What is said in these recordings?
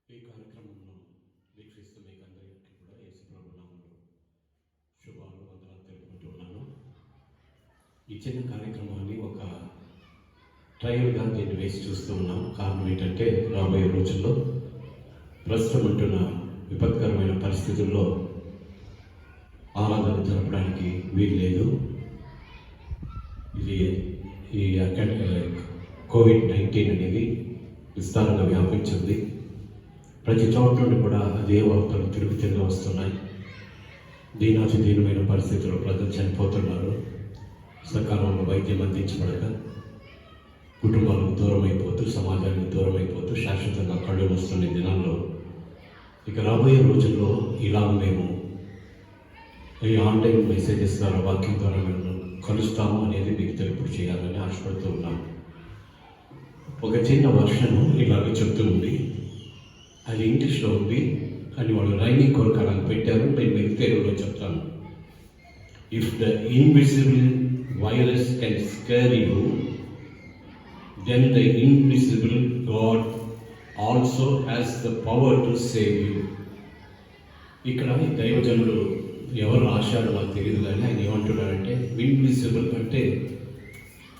ఈ కార్యక్రమంలో వీక్షిస్తూ మీకు అందరికీ కూడా యేసు ప్రభు నామములో శుభాలు వందనాలు తెలుపుకుంటున్నాను. ఈ చిన్న కార్యక్రమాన్ని ఒక ట్రయల్గా దీన్ని వేసి చూస్తూ ఉన్నాం. కారణం ఏంటంటే రాబోయే రోజుల్లో ప్రస్తుతం ఉంటున్న విపత్కరమైన పరిస్థితుల్లో ఆరాధన జరపడానికి వీలు లేదు. ఇది ఈ కోవిడ్-19 అనేది విస్తారంగా వ్యాపించింది. ప్రతి చోట నుండి కూడా అదే వార్తలు తిరిగి వస్తున్నాయి. దీనమైన పరిస్థితుల్లో ప్రజలు చనిపోతున్నారు. సకాలంలో వైద్యం అందించబడక కుటుంబాలకు దూరం అయిపోతూ, సమాజానికి దూరం అయిపోతూ శాశ్వతంగా కళ్ళు వస్తున్న దినాల్లో ఇక రాబోయే రోజుల్లో ఇలా మేము ఈ ఆన్లైన్ మెసేజెస్ ద్వారా, వాక్యం ద్వారా మేము కలుస్తాము అనేది మీకు తెలుపు చేయాలని ఆశపడుతూ ఉన్నాము. ఒక చిన్న వర్షన్ ఇలాగ చెప్తూ ఉంది. అది ఇంగ్లీష్లో ఉంది అని వాళ్ళు రైమింగ్ కొరకు అలా పెట్టారు. నేను మీకు తెలుగులో చెప్తాను. If the invisible virus can scare you, then the invisible God also has the power to save you. ఇక్కడ ఈ దైవజనుడు ఎవరు రాశాడో నాకు తెలియదు, కానీ ఆయన ఏమంటున్నాడంటే ఇన్విజిబుల్ అంటే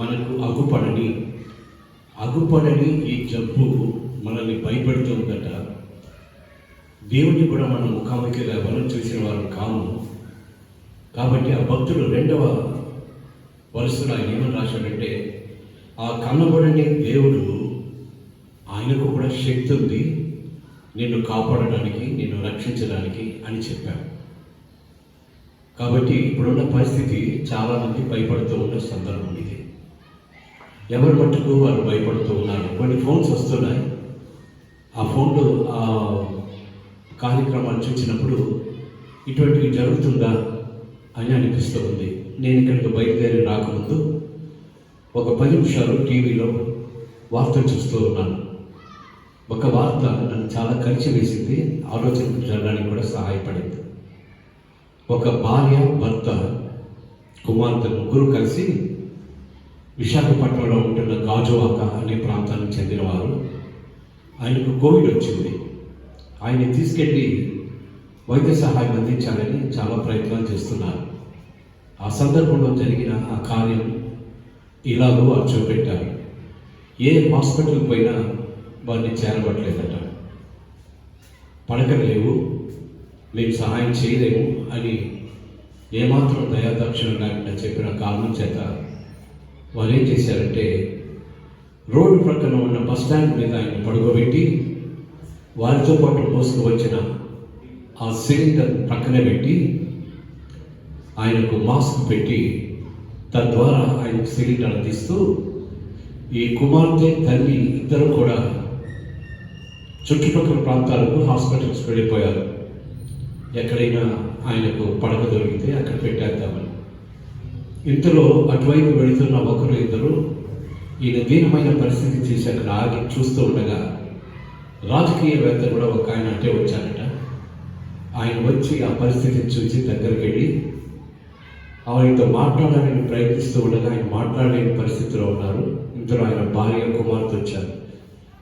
మనకు అగుపడని ఈ జబ్బు మనల్ని భయపెడుతూ ఉందట. దేవుడిని కూడా మనం ముఖాముఖిగా ఎవరు చూసిన వారు కాము. కాబట్టి ఆ భక్తుడు 2వ వరుసలో ఆయన ఏమని రాశాడంటే, ఆ కనబడని దేవుడు ఆయనకు కూడా శక్తి ఉంది నిన్ను కాపాడడానికి, నిన్ను రక్షించడానికి అని చెప్పాడు. కాబట్టి ఇప్పుడున్న పరిస్థితి చాలామంది భయపడుతూ ఉన్న సందర్భం ఇది. ఎవరి మట్టుకు వారు భయపడుతూ ఉన్నారు. కొన్ని ఫోన్స్ వస్తున్నాయి. ఆ ఫోన్లో ఆ కార్యక్రమాలు చూసినప్పుడు ఇటువంటివి జరుగుతుందా అని అనిపిస్తూ ఉంది. నేను ఇక్కడికి బయలుదేరి రాకముందు ఒక 10 నిమిషాలు టీవీలో వార్తలు చూస్తూ ఉన్నాను. ఒక వార్త నన్ను చాలా కలిసి వేసింది, ఆలోచించడానికి కూడా సహాయపడింది. ఒక భార్య, భర్త, కుమార్తె ముగ్గురు కలిసి విశాఖపట్నంలో ఉంటున్న గాజువాక అనే ప్రాంతానికి చెందినవారు. ఆయనకు కోవిడ్ వచ్చింది. ఆయన తీసుకెళ్ళి వైద్య సహాయం అందించాలని చాలా ప్రయత్నాలు చేస్తున్నారు. ఆ సందర్భంలో జరిగిన ఆ కార్యం ఇలాగో వారు చూపెట్టారు. ఏ హాస్పిటల్కి పోయినా వారిని చేరబట్టలేదట. పడకలు లేవు, మేము సహాయం చేయలేము అని ఏమాత్రం దయాదక్షిణ లేకుండా చెప్పిన కారణం చేత వారు ఏం చేశారంటే, రోడ్డు ప్రక్కన ఉన్న బస్ స్టాండ్ మీద ఆయన పడుకోబెట్టి వారితో పాటు మోసుకు వచ్చిన ఆ సిలిండర్ ప్రక్కనే పెట్టి ఆయనకు మాస్క్ పెట్టి తద్వారా ఆయనకు సిలిండర్ అందిస్తూ ఈ కుమార్తె, తల్లి ఇద్దరు కూడా చుట్టుపక్కల ప్రాంతాలకు హాస్పిటల్స్కి వెళ్ళిపోయారు. ఎక్కడైనా ఆయనకు పడక దొరికితే అక్కడ పెట్టేద్దామని. ఇంతలో అటువైపు వెళుతున్న ఒకరు ఇద్దరు ఈయన దీనమైన పరిస్థితి చూసి అక్కడ ఆగి చూస్తూ ఉండగా రాజకీయవేత్త కూడా ఒక ఆయన అంటే వచ్చారట. ఆయన వచ్చి ఆ పరిస్థితిని చూసి దగ్గరికి వెళ్ళి ఆయనతో మాట్లాడాలని ప్రయత్నిస్తూ ఉండగా ఆయన మాట్లాడలేని పరిస్థితిలో ఉన్నారు. ఇంతలో ఆయన భార్య, కుమార్తె వచ్చారు.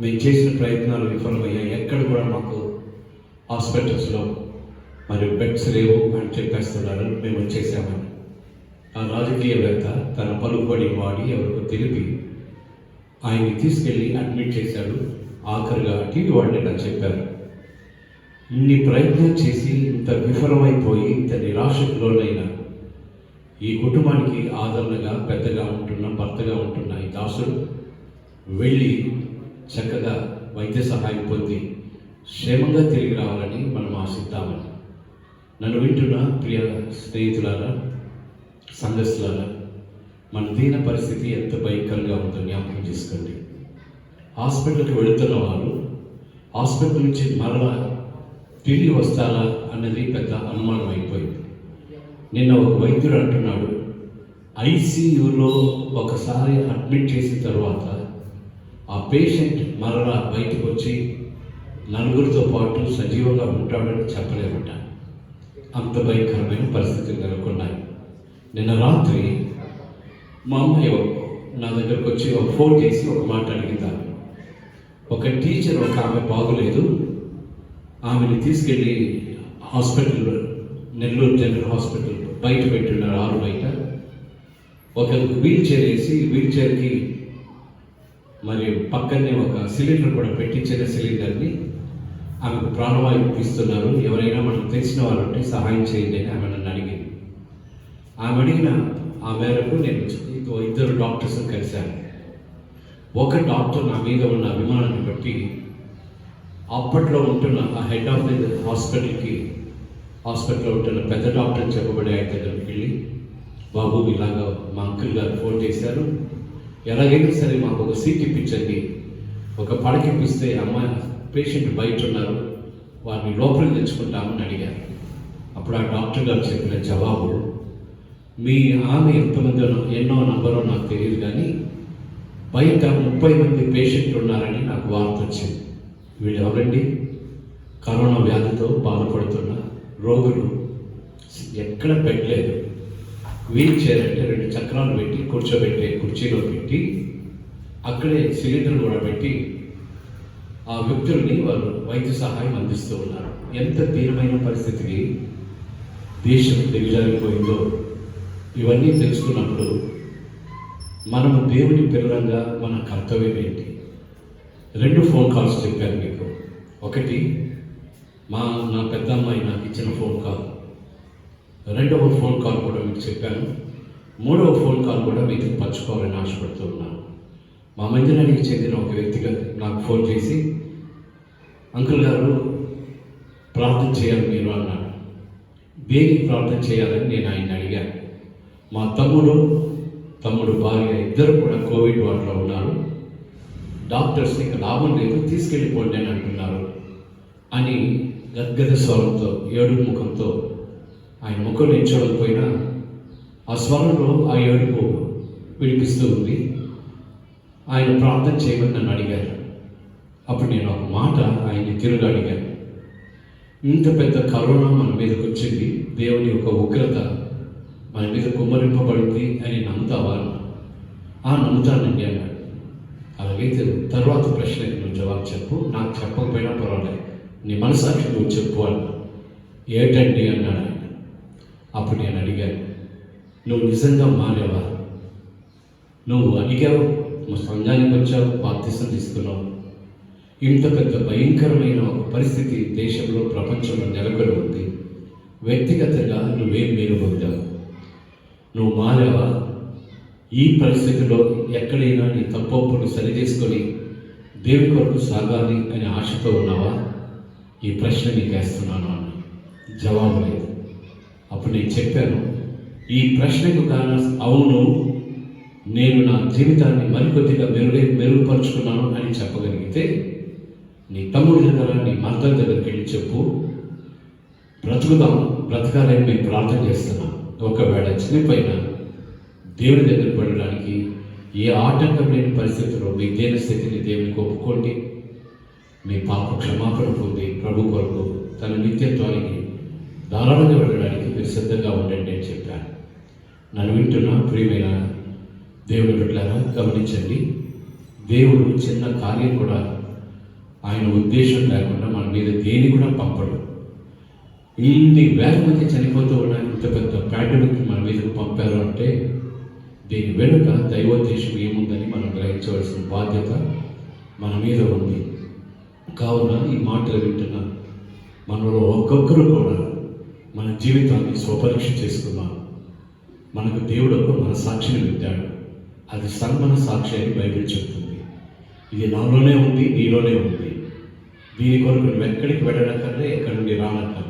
మేము చేసిన ప్రయత్నాలు విఫలమయ్యాయి, ఎక్కడ కూడా మాకు హాస్పిటల్స్లో మరి బెడ్స్ లేవు అని చెప్పేస్తున్నారు, మేము వచ్చేసామని. ఆ రాజకీయవేత్త తన పలుకుబడి వాడి ఎవరికో తెలిపి ఆయన్ని తీసుకెళ్ళి అడ్మిట్ చేశాడు. ఆఖరిగా టీవీ వాళ్ళు ఇలా చెప్పారు, ఇన్ని ప్రయత్నం చేసి ఇంత విఫలమైపోయి ఇంత నిరాశకు లోనైన ఈ కుటుంబానికి ఆదరణగా పెద్దగా ఉంటున్న, భర్తగా ఉంటున్న ఈ దాసుడు వెళ్ళి చక్కగా వైద్య సహాయం పొంది క్షేమంగా తిరిగి రావాలని మనం ఆశిద్దామని. నన్ను వింటున్న ప్రియ స్నేహితులారా, సంఘస్థులారా, మన దీన పరిస్థితి ఎంత భయంకరంగా ఉందో జ్ఞాపకం చేసుకోండి. హాస్పిటల్కి వెళుతున్న వారు హాస్పిటల్ నుంచి మరలా తిరిగి వస్తారా అన్నది పెద్ద అనుమానం అయిపోయింది. నిన్న ఒక వైద్యుడు అంటున్నాడు, ఐసీయూలో ఒకసారి అడ్మిట్ చేసిన తర్వాత ఆ పేషెంట్ మరలా బయటకు వచ్చి నలుగురితో పాటు సజీవంగా ఉంటాడని చెప్పలేమట. అంత భయంకరమైన పరిస్థితులు నెలకొన్నాయి. నిన్న రాత్రి మా అమ్మాయి నా దగ్గరకు వచ్చి ఒక ఫోన్ చేసి ఒక మాట అడిగింది. ఒక టీచర్ ఒక ఆమె బాగులేదు, ఆమెను తీసుకెళ్ళి హాస్పిటల్, నెల్లూరు జనరల్ హాస్పిటల్ బయట పెట్టున్నారు, ఆరు బయట. ఒక వీల్ చైర్ వేసి, వీల్ చైర్కి మరి పక్కనే ఒక సిలిండర్ కూడా పెట్టి, చిన్న సిలిండర్ని ఆమెకు ప్రాణవాయువు ఇస్తున్నారు. ఎవరైనా మనకు తెలిసిన వాళ్ళు ఉంటే సహాయం చేయండి అని ఆమె నన్ను అడిగింది. ఆమె అడిగిన ఆ మేరకు నేను ఇద్దరు డాక్టర్స్ కలిశాను. ఒక డాక్టర్ నా మీద ఉన్న అభిమానాన్ని బట్టి అప్పట్లో ఉంటున్న ఆ హెడ్ ఆఫ్ ది హాస్పిటల్లో ఉంటున్న పెద్ద డాక్టర్ చెప్పబడే ఆయన దగ్గరికి వెళ్ళి, బాబు ఇలాగా మా అంకుల్ గారు ఫోన్ చేశారు, ఎలాగైనా సరే మాకు ఒక సీట్ ఇప్పించండి, ఒక పడక ఇప్పిస్తే అమ్మాయి పేషెంట్ బయట ఉన్నారు, వారిని లోపలికి తెచ్చుకుంటామని అడిగారు. అప్పుడు ఆ డాక్టర్ గారు చెప్పిన జవాబు, మీ ఆమె ఎంతమంది ఎన్నో నంబరో నాకు తెలియదు, కానీ బయట 30 మంది పేషెంట్లు ఉన్నారని నాకు వార్త వచ్చింది. వీళ్ళు ఎవరండి? కరోనా వ్యాధితో బాధపడుతున్న రోగులు, ఎక్కడ పెట్టలేదు. వీల్ చైర్ అంటే 2 చక్రాలు పెట్టి కూర్చోబెట్టే కుర్చీలో పెట్టి అక్కడే సిలిండర్ కూడా పెట్టి ఆ వ్యక్తుల్ని వాళ్ళు వైద్య సహాయం అందిస్తూ ఉన్నారు. ఎంత తీవ్రమైన పరిస్థితికి దేశం దిగజారిపోయిందో ఇవన్నీ తెలుసుకున్నప్పుడు మనము దేవుని పిల్లలంగా మన కర్తవ్యం ఏంటి? 2 ఫోన్ కాల్స్ చెప్పాను మీకు. ఒకటి నా పెద్ద అమ్మాయి నాకు ఇచ్చిన ఫోన్ కాల్, 2వ ఫోన్ కాల్ కూడా మీకు చెప్పాను, 3వ ఫోన్ కాల్ కూడా మీకు పంచుకోవాలని ఆశపడుతూ ఉన్నాను. మా మందిరానికి చెందిన ఒక వ్యక్తిగా నాకు ఫోన్ చేసి, అంకుల్ గారు ప్రార్థన చేయాలి మీరు అన్నాడు. దేనికి ప్రార్థన చేయాలని నేను ఆయన అడిగాను. మా తమ్ముడు భార్య ఇద్దరు కూడా కోవిడ్ వార్డులో ఉన్నారు, డాక్టర్స్ ఇక లాభం లేదు, తీసుకెళ్ళిపోండి అని అంటున్నారు అని గద్గద స్వరంతో, ఏడుపు ముఖంతో, ఆయన ముఖం నిల్చోకపోయినా ఆ స్వరంలో ఆ ఏడుపు వినిపిస్తూ ఉంది. ఆయన ప్రార్థన చేయమని నన్ను అడిగారు. అప్పుడు నేను ఒక మాట ఆయన్ని తిరుగు అడిగాను. ఇంత పెద్ద కరోనా మన మీదకి వచ్చింది, దేవుని యొక్క ఉగ్రత మన మీద కుమ్మరింపబడింది అని నమ్ముతావా? నమ్ముతానండి అన్నాడు. అలాగైతే తర్వాత ప్రశ్నకి నువ్వు జవాబు చెప్పు, నాకు చెప్పకపోయినా పర్వాలేదు, నీ మనసాక్షి నువ్వు చెప్పు అన్నా. ఏటండి అన్నాడు ఆయన. అప్పుడు నేను అడిగాను, నువ్వు నిజంగా మానేవా? నువ్వు అడిగావు, నువ్వు సంఘానికి వచ్చావు, బాప్తిసం తీసుకున్నావు, ఇంత పెద్ద భయంకరమైన ఒక పరిస్థితి దేశంలో, ప్రపంచంలో నెలకొని ఉంది, వ్యక్తిగతంగా నువ్వేం మేలు పొందావు? నువ్వు మారావా? ఈ పరిస్థితిలో ఎక్కడైనా నీ తప్పొప్పులు సరిచేసుకొని దేవుని కొరకు సాగాలి అనే ఆశతో ఉన్నావా? ఈ ప్రశ్న నీకు వేస్తున్నాను అన్న. జవాబు లేదు. అప్పుడు నేను చెప్పాను, ఈ ప్రశ్నకు కారణం అవును, నేను నా జీవితాన్ని మరికొద్దిగా మెరుగుపరుచుకున్నాను అని చెప్పగలిగితే నీ తమ్ముడి దగ్గర, నీ మర్దల దగ్గరికి వెళ్ళి చెప్పు, బ్రతకాలని మేము ప్రార్థన చేస్తున్నాం. ఒకవేళ చనిపోయినా దేవుని దగ్గర పడడానికి ఏ ఆటంకం లేని పరిస్థితుల్లో మీ దేన స్థితిని దేవునికి ఒప్పుకోండి, మీ పాప క్షమాపణ పొంది ప్రభు కొరకు తన నిత్యత్వానికి ధారాళంగా వెళ్ళడానికి మీరు సిద్ధంగా ఉండండి అని చెప్పాను. నన్ను వింటున్న ప్రియమైన దేవుని బిడ్డలారా గమనించండి, దేవుడు చిన్న కార్యం కూడా ఆయన ఉద్దేశం లేకుండా మన మీద దేని కూడా పంపడు. ఇన్ని వేల మంది చనిపోతూ ఉన్న ఇంత పెద్ద పాండమిక్ మన మీదకు పంపారు అంటే దీని వెనుక దైవోద్దేశం ఏముందని మనం గ్రహించవలసిన బాధ్యత మన మీద ఉంది. కావున ఈ మాటలు వింటున్న మనలో ఒక్కొక్కరు కూడా మన జీవితాన్ని స్వపరీక్ష చేసుకున్నాం. మనకు దేవుడు ఒక మన సాక్షిని పెట్టాడు, అది సన్మన సాక్షి అని బైబిల్ చెప్తుంది. ఇది నాలోనే ఉంది, నీలోనే ఉంది. దీని కొరకు నువ్వు ఎక్కడికి వెళ్ళనక్కర్లే, ఎక్కడి నుండి రానక్కర్లే.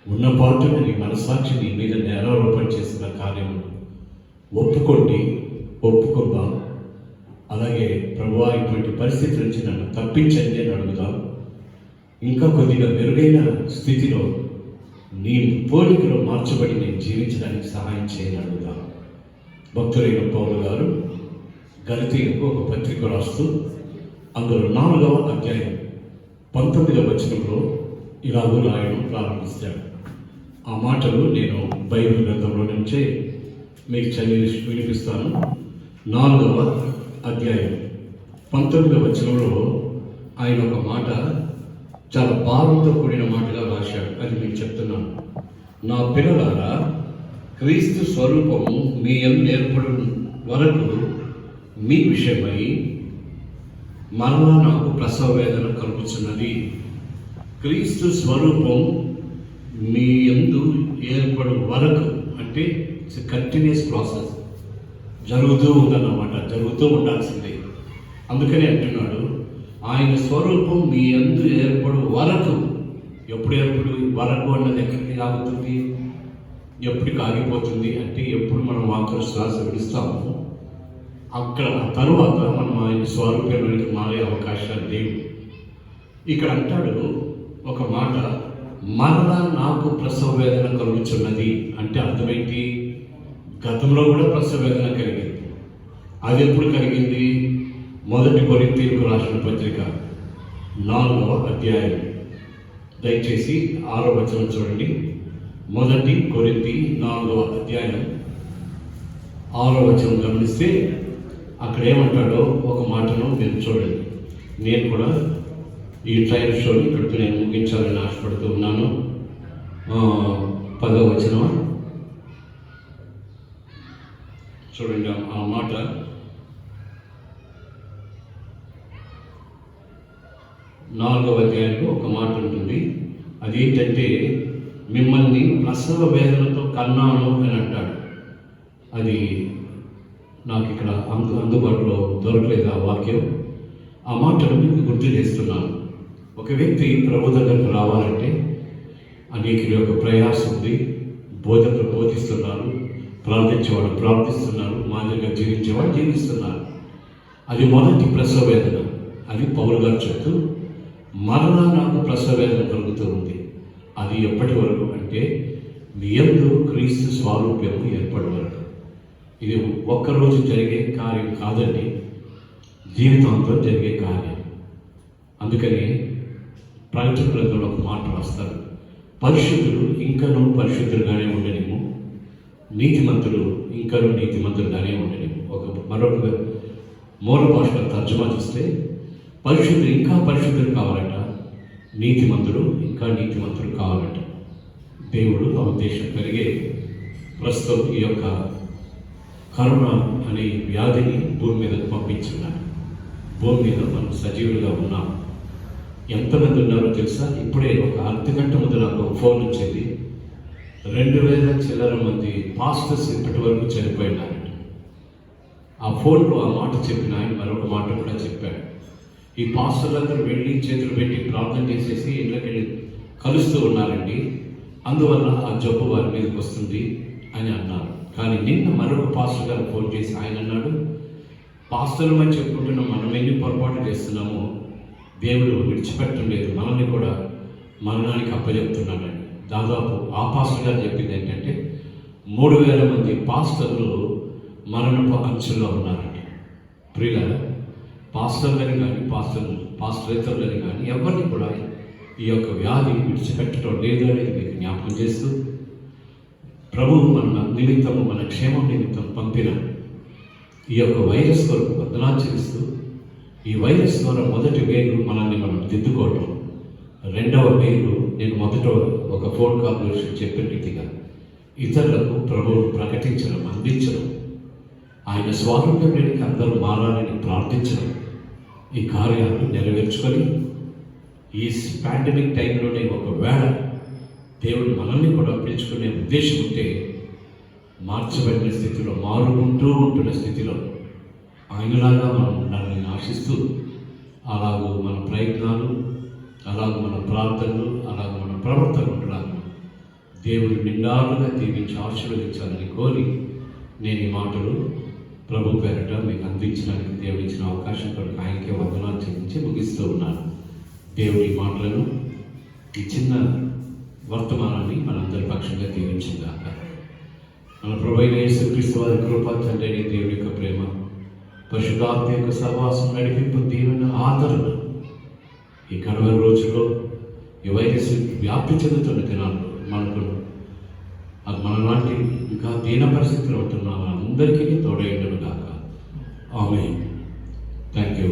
ఉన్న పాటున నీ మనసాక్షి నీ మీద నేరారోపణ చేసిన కార్యము ఒప్పుకుందాం. అలాగే ప్రభువా ఇటువంటి పరిస్థితి నుంచి నన్ను తప్పించండి అని అడుగుదాం. ఇంకా కొద్దిగా మెరుగైన స్థితిలో నీ పోలికలో మార్చబడి నేను జీవించడానికి సహాయం చేయని అడుగుదాం. భక్తులైన పౌలు గారు గలతీయులకు ఒక పత్రిక రాస్తూ అందులో 4వ అధ్యాయం 19వ వచనంలో ఇలాగూ రాయడం ప్రారంభిస్తాడు. ఆ మాటలు నేను బైబిల్ గ్రంథంలో నుంచే మీకు చదివి వినిపిస్తాను. 4వ అధ్యాయం 19వ వచనంలో ఆయన ఒక మాట చాలా భారంతో కూడిన మాటగా రాశాడు. అది మీకు చెప్తున్నాను. నా పిల్లలారా, క్రీస్తు స్వరూపము మీ యందు ఏర్పడు వరకు మీ విషయమై మరలా నాకు ప్రసవ వేదన కలుగుతున్నది. క్రీస్తు స్వరూపం మీ యందు ఏర్పడు వరకు అంటే ఇట్స్ కంటిన్యూస్ ప్రాసెస్, జరుగుతూ ఉందన్నమాట, జరుగుతూ ఉండాల్సిందే. అందుకని అంటున్నాడు, ఆయన స్వరూపం మీ యందు ఏర్పడు వరకు. ఎప్పుడు వరకు అన్నది ఎక్కడికి ఆగుతుంది, ఎప్పటికి ఆగిపోతుంది అంటే ఎప్పుడు మనం ఆఖరి శ్వాస విడుస్తామో అక్కడ తరువాత మనం ఆయన స్వరూపంలోకి మారే అవకాశాలు లేవు. ఇక్కడ అంటాడు ఒక మాట, మరలా నాకు ప్రసవ వేదన కలుగుతున్నది అంటే అర్థమేంటి? గతంలో కూడా ప్రసవ వేదన కలిగింది. అది ఎప్పుడు కలిగింది? 1 కొరింథీయులకు రాసిన పత్రిక 4వ అధ్యాయం, దయచేసి 6వ వచనం చూడండి. 1 కొరింథీ 4వ అధ్యాయం 6వ వచనం గమనిస్తే అక్కడ ఏమంటాడో ఒక మాటను మీరు చూడండి. నేను కూడా ఈ ట్రయల్ షోని ఇక్కడితో నేను ముగించాలని ఆశపడుతూ ఉన్నాను. 10వ వచనం చూడండి. ఆ మాట, నాలుగవ అధ్యాయంలో ఒక మాట ఉంటుంది. అదేంటంటే మిమ్మల్ని ప్రసవ వేదనతో కన్నాను అని అంటాడు. అది నాకు ఇక్కడ అందుబాటులో దొరకలేదు ఆ వాక్యం. ఆ మాటను మీకు గుర్తు చేస్తున్నాను. ఒక వ్యక్తి ప్రభు దగ్గరకు రావాలంటే అనేకుల యొక్క ప్రయాసం ఉంది. బోధకులు బోధిస్తున్నారు, ప్రార్థించేవాడు ప్రార్థిస్తున్నారు, మాదిరిగా జీవించేవాడు జీవిస్తున్నారు. అది మొదటి ప్రసవ వేదన. అది పౌలు గారు చెప్తూ మరలా నాకు ప్రసవ వేదన కలుగుతూ ఉంది. అది ఎప్పటి వరకు అంటే మీ యందు క్రీస్తు స్వారూప్యము ఏర్పడే వరకు. ఇది ఒక్కరోజు జరిగే కార్యం కాదండి, జీవితాంతం జరిగే కార్యం. అందుకని ప్రకటన గ్రంథంలో ఒక మాట రాస్తారు, పరిశుద్ధులు ఇంకనూ పరిశుద్ధులుగానే ఉండనేమో, నీతిమంతులు ఇంకనూ నీతిమంతులుగానే ఉండనేమో. మరొక మూల భాషలో తర్జుమా చూస్తే పరిశుద్ధులు ఇంకా పరిశుద్ధులు కావాలట, నీతిమంతులు ఇంకా నీతిమంతులు కావాలట. దేవుడు ఆ ఉద్దేశం పెరిగే ప్రస్తుతం ఈ యొక్క కరోనా అనే వ్యాధిని భూమి మీదకు పంపించున్నాడు. భూమి మీద మనం సజీవులుగా ఉన్నాం. ఎంతమంది ఉన్నారో తెలుసా? ఇప్పుడే ఒక అర్ధగంట ముందు నాకు ఫోన్ వచ్చింది. 2000 చిల్లర మంది పాస్టర్స్ ఇప్పటి వరకు చనిపోయినారట. ఆ ఫోన్లో ఆ మాట చెప్పిన ఆయన మరొక మాట కూడా చెప్పాడు. ఈ పాస్టర్లందరూ వెళ్ళి చేతులు పెట్టి ప్రార్థన చేసేసి ఇళ్ళకెళ్ళి కలుస్తూ ఉన్నారండి, అందువల్ల ఆ జబ్బు వారి మీదకి వస్తుంది అని అన్నారు. కానీ నిన్న మరొక పాస్టర్ గారు ఫోన్ చేసి ఆయన అన్నాడు, పాస్టర్లు అని చెప్పుకుంటున్నాం, మనం ఎన్ని పొరపాటు చేస్తున్నామో దేవుడు విడిచిపెట్టడం లేదు, మనల్ని కూడా మరణానికి అప్పచెప్తున్నాడని. దాదాపు ఆ పాస్టర్ గారు చెప్పింది ఏంటంటే 3000 మంది పాస్టర్లు మరణపు అంచుల్లో ఉన్నారండి. ప్రియులారా, పాస్టర్లని కానీ పాస్టరేతరులని కానీ ఎవరిని కూడా ఈ యొక్క వ్యాధి విడిచిపెట్టడం లేదు అనేది మీకు జ్ఞాపకం చేస్తూ, ప్రభువు మన నిమిత్తము, మన క్షేమం నిమిత్తం పంపిన ఈ యొక్క వైరస్ కొరకు వందనాలు చెల్లిస్తూ, ఈ వైరస్ ద్వారా మొదటి వేలు మనల్ని మనం దిద్దుకోవటం, రెండవ వేలు నేను మొదట ఒక ఫోన్ కాల్లో చెప్పిన రీతిగా ఇతరులకు ప్రభువు ప్రకటించడం, అందించడం, ఆయన స్వాతంత్ర్యానికి అందరూ మారాలని ప్రార్థించడం, ఈ కార్యాలను నెరవేర్చుకొని ఈ పాండమిక్ టైంలోనే ఒకవేళ దేవుడు మనల్ని కూడా పిలుచుకునే ఉద్దేశం ఉంటే మార్చబడిన స్థితిలో, మారుకుంటూ ఉంటున్న స్థితిలో ఆయనలాగా మనం ఉండాలని ఆశిస్తూ, అలాగూ మన ప్రయత్నాలు, అలాగూ మన ప్రార్థనలు, అలాగూ మన ప్రవర్తన ఉండడానికి దేవుడు నిండాలుగా దీవించి ఆశీర్వదించాలని కోరి నేను ఈ మాటలు ప్రభు పేరట మీకు అందించడానికి దేవుడు ఇచ్చిన అవకాశం కొరకు ఆయనకే వందనాలు చెల్లించి ముగిస్తూ ఉన్నాను. దేవుడి మాటలను, ఈ చిన్న వర్తమానాన్ని మనందరి పక్షంగా దీవించిందాక. మన ప్రభువైన యేసుక్రీస్తు వారి కృప, తండ్రి దేవుడి యొక్క ప్రేమ, పరిశుద్ధాత్మ యొక్క సహవాసం, నడిపింపు, దీవెన, ఆదరణ ఈ కడవరి రోజుల్లో ఈ వైరస్ వ్యాప్తి చెందుతున్న దినాల్లో మనకు మనలాంటి ఇంకా దీన పరిస్థితులు ఉంటున్న అందరికీ తోడైండును గాక. ఆమేన్. Thank you.